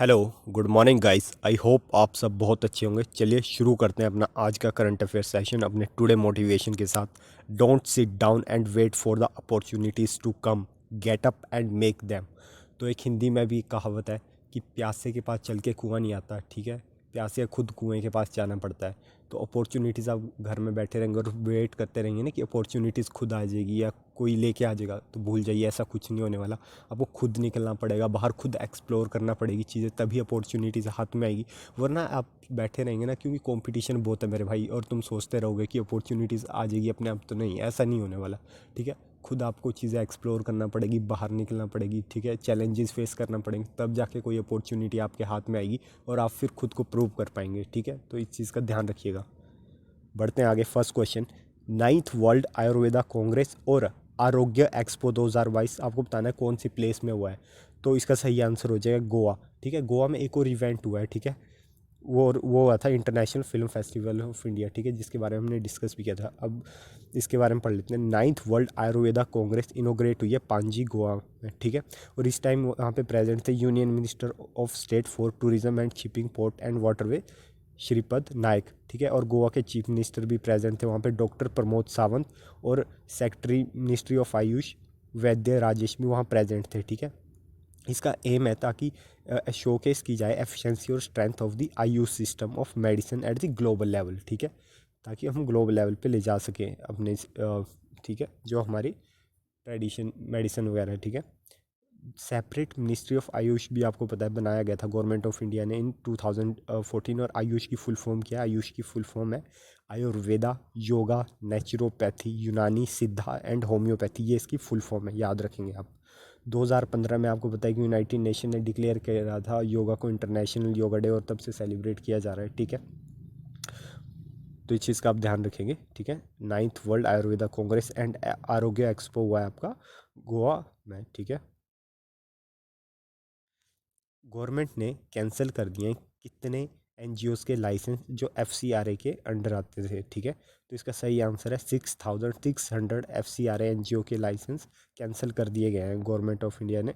Hello, good morning guys. I hope आप सब बहुत अच्छे होंगे। चलिए शुरू करते हैं अपना आज का करंट अफेयर सेशन अपने टुडे मोटिवेशन के साथ। Don't sit down and wait for the opportunities to come, get up and make them. तो एक हिंदी में भी कहावत है कि प्यासे के पास चल के कुआं नहीं आता, ठीक है, प्यासे खुद कुएं के पास जाना पड़ता है। तो अपॉर्चुनिटीज़ आप घर में बैठे रहेंगे और वेट करते रहेंगे ना कि अपॉर्चुनिटीज़ खुद आ जाएगी या कोई लेके आ जाएगा, तो भूल जाइए, ऐसा कुछ नहीं होने वाला। आपको खुद निकलना पड़ेगा बाहर, खुद एक्सप्लोर करना पड़ेगी चीज़ें, तभी अपॉर्चुनिटीज़ हाथ में आएगी। वरना आप बैठे रहेंगे ना, क्योंकि कंपटीशन बहुत है मेरे भाई, और तुम सोचते रहोगे कि अपॉर्चुनिटीज़ आ जाएगी अपने आप, तो नहीं, ऐसा नहीं होने वाला। ठीक है, खुद आपको चीज़ें एक्सप्लोर करना पड़ेगी, बाहर निकलना पड़ेगी, ठीक है, चैलेंजेस फेस करना पड़ेंगे, तब जाके कोई अपॉर्चुनिटी आपके हाथ में आएगी और आप फिर खुद को प्रूव कर पाएंगे। ठीक है, तो इस चीज़ का ध्यान रखिएगा। बढ़ते हैं आगे। First question, ninth world Ayurveda Congress और आरोग्य एक्सपो 2022 आपको बताना है कौन सी प्लेस में हुआ है। तो इसका सही आंसर हो जाएगा गोवा। ठीक है, गोवा में एक और इवेंट हुआ है, ठीक है, वो हुआ था international film festival of India, ठीक है, जिसके बारे में हमने डिस्कस भी किया था। अब इसके बारे में पढ़ लेते हैं। नाइन्थ वर्ल्ड आयुर्वेदा कांग्रेस इनोग्रेट हुई है पांजी, गोवा में, ठीक है। और इस टाइम वहाँ पे प्रेजेंट थे union minister of state for tourism and shipping, port and waterway, Shripad Naik, ठीक है। और गोवा के चीफ मिनिस्टर भी प्रेजेंट थे वहाँ पे, डॉक्टर प्रमोद सावंत, और सेक्रेटरी मिनिस्ट्री ऑफ आयुष वैद्य राजेश भी वहाँ प्रेजेंट थे, ठीक है। इसका एम है ताकि शोकेस की जाए एफिशिएंसी और strength of the Ayush system of medicine at the global level, ठीक है, ताकि हम ग्लोबल लेवल पे ले जा सकें अपने ठीक है, जो हमारी ट्रेडिशन मेडिसिन वगैरह है, ठीक है। सेपरेट मिनिस्ट्री ऑफ आयुष भी आपको पता है बनाया गया था गवर्नमेंट ऑफ इंडिया ने इन 2014। और आयुष की फुल फॉर्म क्या है? आयुष की फुल फॉर्म है आयुर्वेदा, योगा, नेचुरोपैथी, यूनानी, सिद्धा एंड होम्योपैथी, ये इसकी फुल फॉर्म है, याद रखेंगे आप। 2015 में आपको पता है कि यूनाइटेड नेशन ने डिक्लेयर किया था योगा को इंटरनेशनल योगा डे, और तब से सेलिब्रेट किया जा रहा है, ठीक है। तो इस चीज़ का आप ध्यान रखेंगे, ठीक है। Ninth world Ayurveda Congress and आरोग्य एक्सपो हुआ है आपका गोवा में, ठीक है। गवर्नमेंट ने कैंसिल कर दिए कितने एनजीओज़ के लाइसेंस जो एफसीआरए के अंडर आते थे, ठीक है। तो इसका सही आंसर है 6600 एफसीआरए एनजीओ के लाइसेंस कैंसिल कर दिए गए हैं गवर्नमेंट ऑफ इंडिया ने,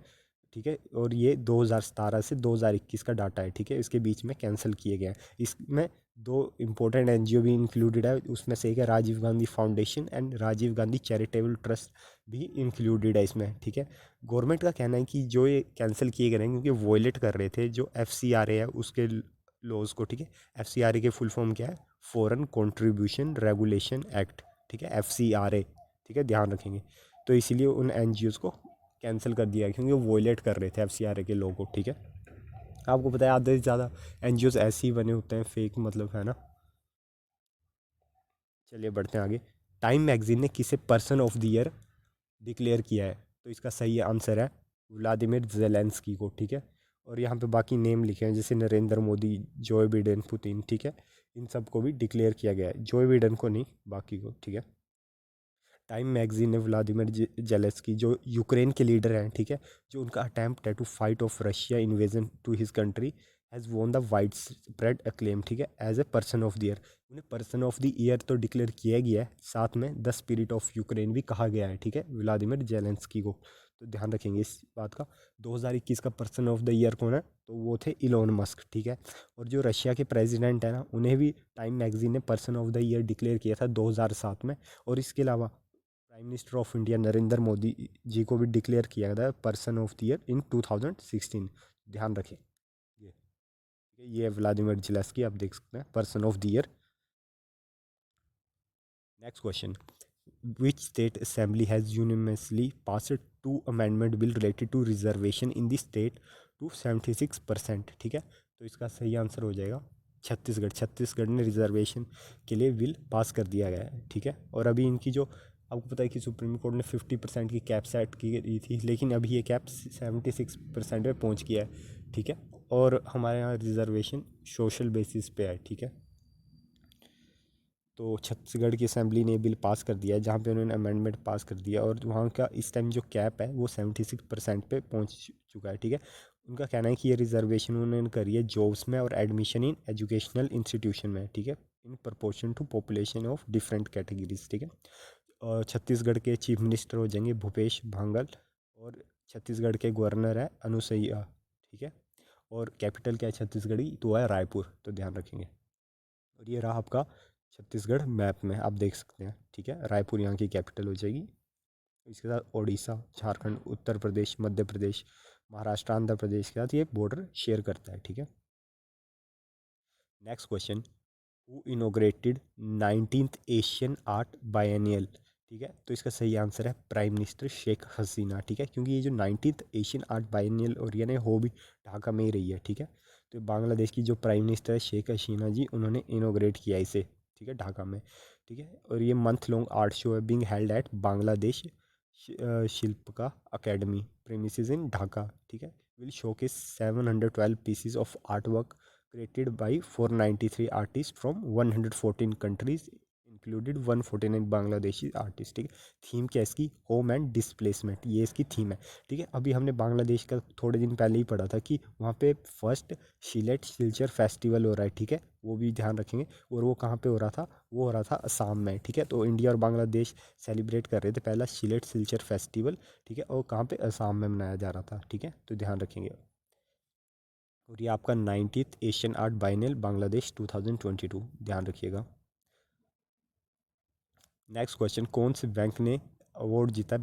ठीक है। और ये 2017 से 2021 का डाटा है, ठीक है, इसके बीच में कैंसिल किए गए हैं। इसमें दो इम्पोर्टेंट एनजीओ भी इंक्लूडेड है, उसमें से एक है Rajiv Gandhi foundation and Rajiv Gandhi charitable trust भी इंक्लूडेड है इसमें, ठीक है। गवर्नमेंट का कहना है कि जो ये कैंसिल किए गए हैं क्योंकि वॉयलेट कर रहे थे जो एफसीआरए है उसके लॉज को, ठीक है। एफसीआरए के फुल फॉर्म क्या है? फॉरेन कंट्रीब्यूशन रेगुलेशन एक्ट, ठीक है, एफसीआरए, ठीक है, ध्यान रखेंगे। तो इसीलिए उन एनजीओज़ को कैंसिल कर दिया क्योंकि वो वॉयलेट कर रहे थे एफसीआरए के लोगों को, ठीक है। आपको पता है आधे से ज़्यादा एनजीओज़ ऐसे ही बने होते हैं, फेक, मतलब, है ना। चलिए बढ़ते हैं आगे। टाइम मैगजीन ने किसे person of the year declare किया है? तो इसका सही आंसर है व्लादिमीर जेलेंस्की को, ठीक है। और यहाँ पे बाकी नेम लिखे हैं जैसे नरेंद्र मोदी, जोए बिडेन, पुतिन, ठीक है, इन सब को भी डिक्लेयर किया गया है, जोए बिडेन को नहीं, बाकी को, ठीक है। टाइम मैगजीन ने व्लादिमीर जेलेंस्की जो यूक्रेन के लीडर हैं, ठीक है, जो उनका अटैम्प्ट है to fight off Russia invasion to his country has won the wide spread acclaim, ठीक है, as a person of the year. उन्हें पर्सन ऑफ द ईयर तो डिक्लेयर किया गया है, साथ में द स्पिरिट ऑफ यूक्रेन भी कहा गया है, ठीक है, व्लादिमीर जेलेंस्की को। तो ध्यान रखेंगे इस बात का। 2021 का पर्सन ऑफ द ईयर कौन है? तो वो थे इलोन मस्क, ठीक है। और जो रशिया के प्रेसिडेंट है ना, उन्हें भी टाइम मैगजीन ने person of the year declare किया था 2007 में। और इसके अलावा prime minister of India Narendra Modi ji को भी डिक्लेयर किया गया person of the year in 2016। ध्यान रखें ये है व्लादिमीर जेलेंस्की, आप देख सकते हैं person of the year. Next question, which state assembly has unanimously passed two amendment bill related to reservation in the state to 76%, ठीक है। तो इसका सही आंसर हो जाएगा छत्तीसगढ़। छत्तीसगढ़ ने रिजर्वेशन के लिए बिल पास कर दिया गया है, ठीक है। और अभी इनकी जो, आपको पता है कि सुप्रीम कोर्ट ने 50% की कैप सेट की गई थी, लेकिन अभी ये कैप 76% पे पहुंच गया है, ठीक है। और हमारे यहाँ रिजर्वेशन सोशल बेसिस पे है, ठीक है। तो छत्तीसगढ़ की असेंबली ने बिल पास कर दिया है जहाँ पे उन्होंने अमेंडमेंट पास कर दिया, और वहाँ का इस टाइम जो कैप है वो 76% पे पहुँच चुका है, ठीक है। उनका कहना है कि ये रिजर्वेशन उन्होंने करी है जॉब्स में और एडमिशन इन एजुकेशनल इंस्टीट्यूशन में, ठीक है, in proportion to population of different categories, ठीक है। और छत्तीसगढ़ के चीफ मिनिस्टर हो जाएंगे भूपेश भांगल, और छत्तीसगढ़ के गवर्नर है अनुसैया, ठीक है। और कैपिटल क्या है छत्तीसगढ़ी, तो वह है रायपुर, तो ध्यान रखेंगे। और ये रहा आपका छत्तीसगढ़ मैप में आप देख सकते हैं, ठीक है। रायपुर यहाँ की कैपिटल हो जाएगी। इसके साथ उड़ीसा, झारखंड, उत्तर प्रदेश, मध्य प्रदेश, महाराष्ट्र, आंध्र प्रदेश के साथ ये बॉर्डर शेयर करता है, ठीक है। Next question, who inaugurated 19th Asian art biennial, ठीक है। तो इसका सही आंसर है प्राइम मिनिस्टर शेख हसीना, ठीक है, क्योंकि ये जो 19th एशियन आर्ट बायनियल हो रही है ना, वो भी ढाका में ही रही है, ठीक है। तो बांग्लादेश की जो प्राइम मिनिस्टर है शेख हसीना जी, उन्होंने इनोग्रेट किया इसे, ठीक है, ढाका में, ठीक है। और ये मंथ लॉन्ग आर्ट शो है being held at Bangladesh Shilpakala academy premises in Dhaka, ठीक है। Will showcase 712 pieces of art work created by 493 artists from 114 countries included 149 Bangladeshi artist, ठीक है। थीम क्या है इसकी, होम एंड डिस्प्लेसमेंट, ये इसकी थीम है, ठीक है। अभी हमने बांग्लादेश का थोड़े दिन पहले ही पढ़ा था कि वहाँ पे फर्स्ट शिलेट सिल्चर फेस्टिवल हो रहा है, ठीक है, वो भी ध्यान रखेंगे। और वो कहाँ पे हो रहा था, वो हो रहा था असम में, ठीक है। तो इंडिया और बांग्लादेश सेलिब्रेट कर रहे थे पहला शिलेट सिल्चर फेस्टिवल, ठीक है, और कहाँ पे असम में मनाया जा रहा था, ठीक है, तो ध्यान रखेंगे। और ये आपका 90th एशियन आर्ट बाइनल बांग्लादेश 2022, ध्यान रखिएगा। नेक्स्ट क्वेश्चन, कौन से बैंक ने अवार्ड जीता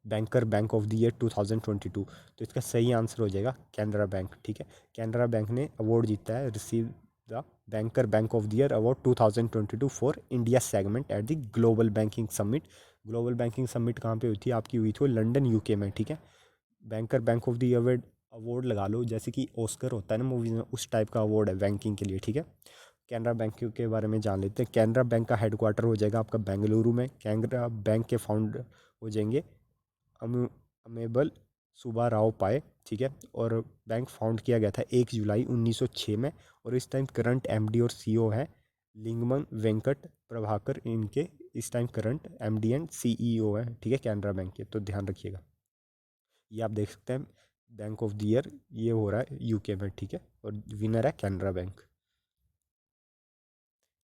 banker bank of the year 2022, तो इसका सही आंसर हो जाएगा कैनरा बैंक, ठीक है। कैनरा बैंक ने अवार्ड जीता है, receive the banker bank of the year award 2022 for India segment at the global banking summit. Global banking summit कहाँ पे हुई थी आपकी, हुई थी लंदन यूके में, ठीक है। Banker bank of the year award लगा लो, जैसे कि ऑस्कर होता है ना मूवीज में, उस टाइप का अवार्ड है बैंकिंग के लिए, ठीक है। कैनरा बैंक के बारे में जान लेते हैं। कैनरा बैंक का हेडक्वार्टर हो जाएगा आपका बेंगलुरु में। कैनरा बैंक के फाउंडर हो जाएंगे अमेबल सुबा राव पाए, ठीक है। और बैंक फाउंड किया गया था 1 जुलाई 1906 में। और इस टाइम करंट एमडी और सीईओ है लिंगमन वेंकट प्रभाकर, इनके इस time current MD and CEO है, ठीक है, कैनरा बैंक के, तो ध्यान रखिएगा। ये आप देख सकते हैं बैंक ऑफ द ईयर ये हो रहा है यूके में, ठीक है, और विनर है Canara bank.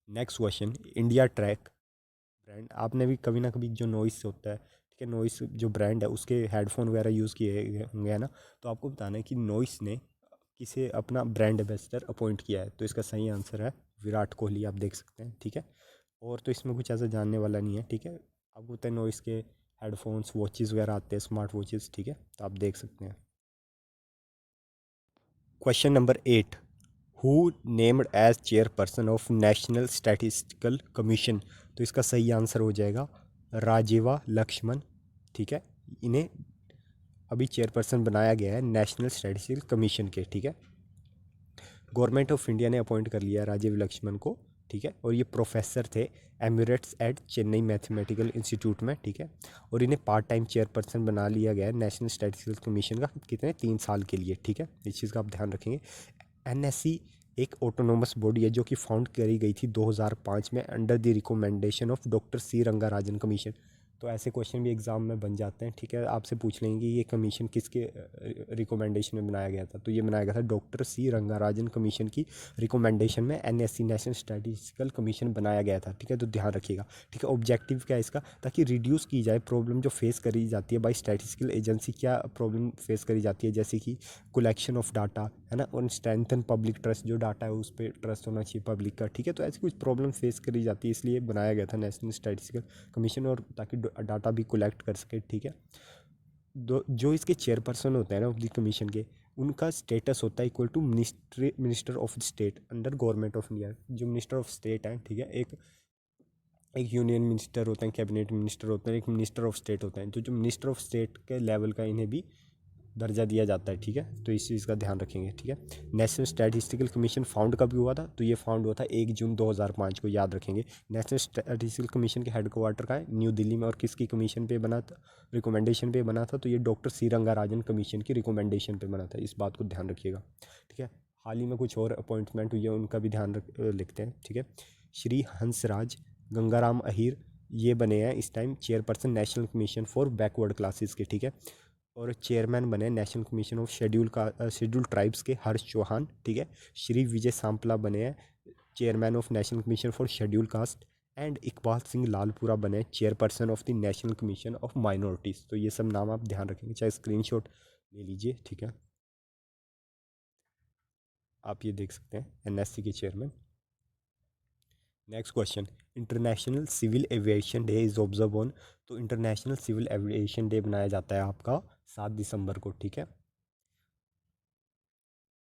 Next question, India track brand, आपने भी कभी ना कभी जो नॉइस होता है, ठीक है, नॉइस जो ब्रांड है उसके हेडफोन वगैरह यूज़ किए होंगे, है ना। तो आपको बताना है कि नॉइस ने किसे अपना ब्रांड एम्बेसडर अपॉइंट किया है, तो इसका सही आंसर है विराट कोहली, आप देख सकते हैं, ठीक है। और तो इसमें कुछ ऐसा जानने वाला नहीं है, ठीक है। आपको पता है नॉइस के हेडफोन्स वॉचेज़ वगैरह आते हैं, स्मार्ट वॉचेज़, ठीक है, तो आप देख सकते हैं। Question number 8, who named as chairperson of national statistical commission, तो इसका सही आंसर हो जाएगा राजीवा लक्ष्मण, ठीक है। इन्हें अभी चेयरपर्सन बनाया गया है नेशनल स्टैटिस्टिकल कमीशन के, ठीक है। गवर्नमेंट ऑफ इंडिया ने अपॉइंट कर लिया राजीव लक्ष्मण को, ठीक है। और ये प्रोफेसर थे emeritus at Chennai mathematical institute में, ठीक है। और इन्हें पार्ट टाइम चेयरपर्सन बना लिया गया है नेशनल स्टैटिस्टिकल कमीशन का, कितने 3 साल के लिए, ठीक है। इस चीज़ का आप ध्यान रखेंगे। एनएससी एक ऑटोनोमस बॉडी है जो कि फाउंड करी गई थी 2005 में under the recommendation of doctor C Rangarajan commission. तो ऐसे क्वेश्चन भी एग्जाम में बन जाते हैं, ठीक है। आपसे पूछ लेंगे कि ये कमीशन किसके रिकमेंडेशन में बनाया गया था, तो ये बनाया गया था डॉक्टर सी रंगाराजन कमीशन की रिकमेंडेशन में एनएससी नेशनल स्टैटिस्टिकल कमीशन बनाया गया था, ठीक है, तो ध्यान रखिएगा, ठीक है। ऑब्जेक्टिव क्या है इसका, ताकि रिड्यूस की जाए प्रॉब्लम जो फेस करी जाती है बाई स्टैटिस्टिकल एजेंसी, क्या प्रॉब्लम फेस करी जाती है, जैसे कि कलेक्शन ऑफ डाटा, है ना, और स्ट्रेंथन पब्लिक ट्रस्ट, जो डाटा है उस पर ट्रस्ट होना चाहिए पब्लिक का, ठीक है। तो ऐसी कुछ प्रॉब्लम फेस करी जाती है, इसलिए बनाया गया था नेशनल स्टैटिस्टिकल कमीशन, और ताकि डाटा भी कलेक्ट कर सके, ठीक है। जो इसके चेयरपर्सन होते हैं ना ऑफ द कमीशन के, उनका स्टेटस होता है equal to minister of state under government of India. जो मिनिस्टर ऑफ स्टेट हैं, ठीक है, एक एक यूनियन मिनिस्टर होते हैं, कैबिनेट मिनिस्टर होते हैं, एक मिनिस्टर ऑफ स्टेट होते हैं, तो जो मिनिस्टर ऑफ स्टेट के लेवल का इन्हें भी दर्जा दिया जाता है, ठीक है। तो इस चीज़ का ध्यान रखेंगे, ठीक है। नेशनल स्टैटिस्टिकल कमीशन फाउंड कब हुआ था, तो ये फाउंड हुआ था 1 जून 2005 को, याद रखेंगे। नेशनल स्टैटिस्टिकल कमीशन के हेडक्वार्टर का है न्यू दिल्ली में, और किसकी कमीशन पे बना था, रिकमेंडेशन पे बना था, तो ये डॉक्टर सी रंगाराजन कमीशन की रिकमेंडेशन पे बना था, इस बात को ध्यान रखिएगा, ठीक है। हाल ही में कुछ और अपॉइंटमेंट हुई है, उनका भी ध्यान लिखते हैं, ठीक है। श्री हंसराज गंगाराम अहीर ये बने हैं इस time chairperson national commission for backward classes के, ठीक है। और चेयरमैन बने national commission of schedule tribes के हर्ष चौहान, ठीक है। श्री विजय सांपला बने हैं chairman of national commission for schedule caste, and Iqbal Singh Lalpura बने chairperson of the national commission of minorities. तो ये सब नाम आप ध्यान रखेंगे, चाहे स्क्रीनशॉट ले लीजिए, ठीक है। आप ये देख सकते हैं, एनएससी के chairman. Next question, international civil aviation day is observe on. तो इंटरनेशनल सिविल एविएशन डे बनाया जाता है आपका 7 दिसंबर को, ठीक है। और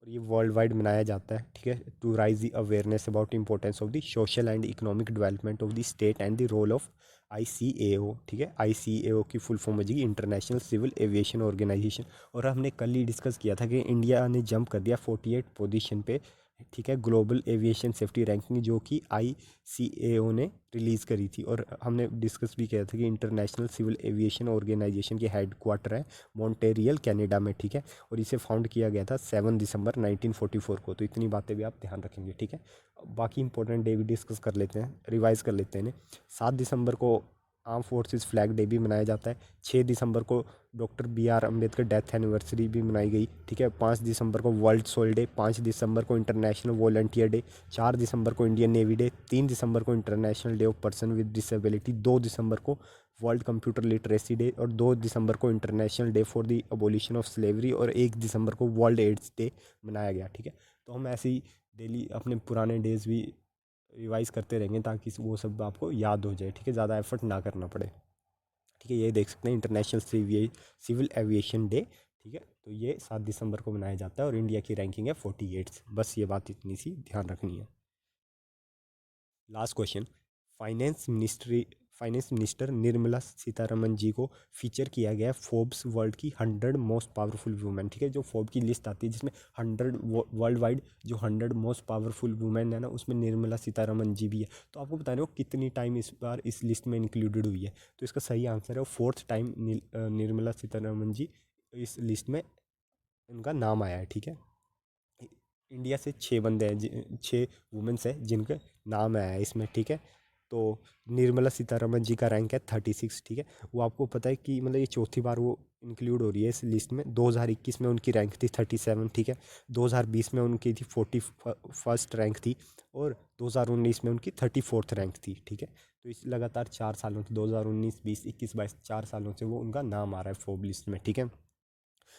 ये वर्ल्ड वाइड मनाया जाता है, ठीक है, to raise the awareness about importance of the social and economic development of the state and the role of ICAO, ठीक है। ICAO की फुल फॉर्म हो जाएगी इंटरनेशनल सिविल एविएशन ऑर्गेनाइजेशन। और हमने कल ही डिस्कस किया था कि इंडिया ने जंप कर दिया 48 पोजीशन पे, ठीक है, ग्लोबल एविएशन सेफ्टी रैंकिंग जो कि ICAO ने रिलीज़ करी थी। और हमने डिस्कस भी किया था कि इंटरनेशनल सिविल एविएशन ऑर्गेनाइजेशन की हेड क्वार्टर है मॉन्टेरियल कनाडा में, ठीक है। और इसे फाउंड किया गया था 7 दिसंबर 1944 को। तो इतनी बातें भी आप ध्यान रखेंगे, ठीक है। बाकी इंपॉर्टेंट डे भी डिस्कस कर लेते हैं, रिवाइज कर लेते हैं। 7 दिसंबर को आर्म फोर्सेस फ्लैग डे भी मनाया जाता है। 6 दिसंबर को doctor BR Ambedkar death anniversary भी मनाई गई, ठीक है। 5 दिसंबर को वर्ल्ड सोल डे, 5 दिसंबर को इंटरनेशनल वॉलंटियर डे, 4 दिसंबर को इंडियन नेवी डे, 3 दिसंबर को international day of person with disability, 2 दिसंबर को वर्ल्ड कंप्यूटर लिटरेसी डे, और 2 दिसंबर को international day for the abolition of slavery, और 1 दिसंबर को वर्ल्ड एड्स डे मनाया गया, ठीक है। तो हम ऐसे ही डेली अपने पुराने डेज भी रिवाइज करते रहेंगे ताकि वो सब आपको याद हो जाए, ठीक है, ज़्यादा एफर्ट ना करना पड़े, ठीक है। ये देख सकते हैं इंटरनेशनल सिविल एविएशन डे, ठीक है। तो ये 7 दिसंबर को मनाया जाता है और इंडिया की रैंकिंग है 48। बस ये बात इतनी सी ध्यान रखनी है। Last question, finance ministry finance minister Nirmala Sitharaman ji को फीचर किया गया फोर्ब्स वर्ल्ड की 100 मोस्ट पावरफुल वुमेन, ठीक है। जो फोर्ब की लिस्ट आती है जिसमें 100 वर्ल्ड वाइड जो 100 मोस्ट पावरफुल वुमेन है ना, उसमें निर्मला सीतारमन जी भी है। तो आपको बताने हो कितनी टाइम इस बार इस लिस्ट में इंक्लूडेड हुई है। तो इसका सही आंसर है 4th टाइम निर्मला सीतारमन जी इस लिस्ट में इनका नाम आया है, ठीक है। इंडिया से 6 बंदे हैं, 6 वुमेन्स हैं जिनके नाम आया है इसमें, ठीक है। तो निर्मला सीतारमन जी का रैंक है 36, ठीक है। वो आपको पता है कि मतलब ये चौथी बार वो इंक्लूड हो रही है इस लिस्ट में। 2021 में उनकी रैंक थी 37, ठीक है। 2020 में उनकी थी 41st रैंक थी, और 2019 में उनकी 34th रैंक थी, ठीक है। तो इस लगातार 4 सालों से 2019, 20, 21, 22 4 सालों से वो उनका नाम आ रहा है फोर्ब लिस्ट में, ठीक है।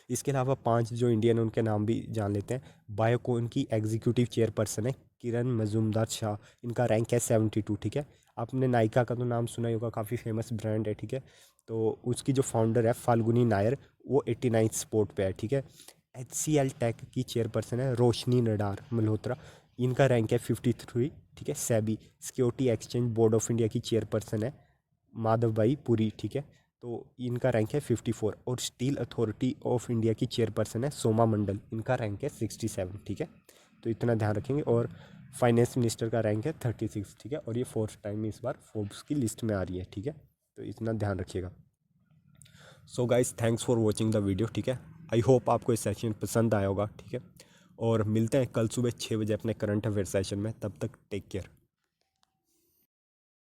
इसके अलावा 5 जो इंडियन उनके नाम भी जान लेते हैं। बायोकॉन की एग्जीक्यूटिव चेयरपर्सन है किरण मजूमदार शाह, इनका रैंक है 72, ठीक है। आपने नायका का तो नाम सुना ही होगा, काफ़ी फेमस ब्रांड है, ठीक है। तो उसकी जो फाउंडर है फाल्गुनी नायर, वो 89 स्पोर्ट पे है, ठीक है। HCL टेक की चेयरपर्सन है रोशनी नडार मल्होत्रा, इनका रैंक है 53, ठीक है। SEBI security exchange board of India की चेयरपर्सन है माधव भाई पुरी, ठीक है। तो इनका रैंक है 54। और स्टील अथॉरिटी ऑफ इंडिया की चेयरपर्सन है सोमा मंडल, इनका रैंक है 67, ठीक है। तो इतना ध्यान रखेंगे। और फाइनेंस मिनिस्टर का रैंक है 36, ठीक है। और ये 4th टाइम इस बार फोर्ब्स की लिस्ट में आ रही है, ठीक है। तो इतना ध्यान रखिएगा। So guys, thanks for watching the video, ठीक है। आई होप आपको इस सेशन पसंद आया होगा, ठीक है। और मिलते हैं कल सुबह 6 बजे अपने करंट अफेयर सेशन में। तब तक टेक केयर।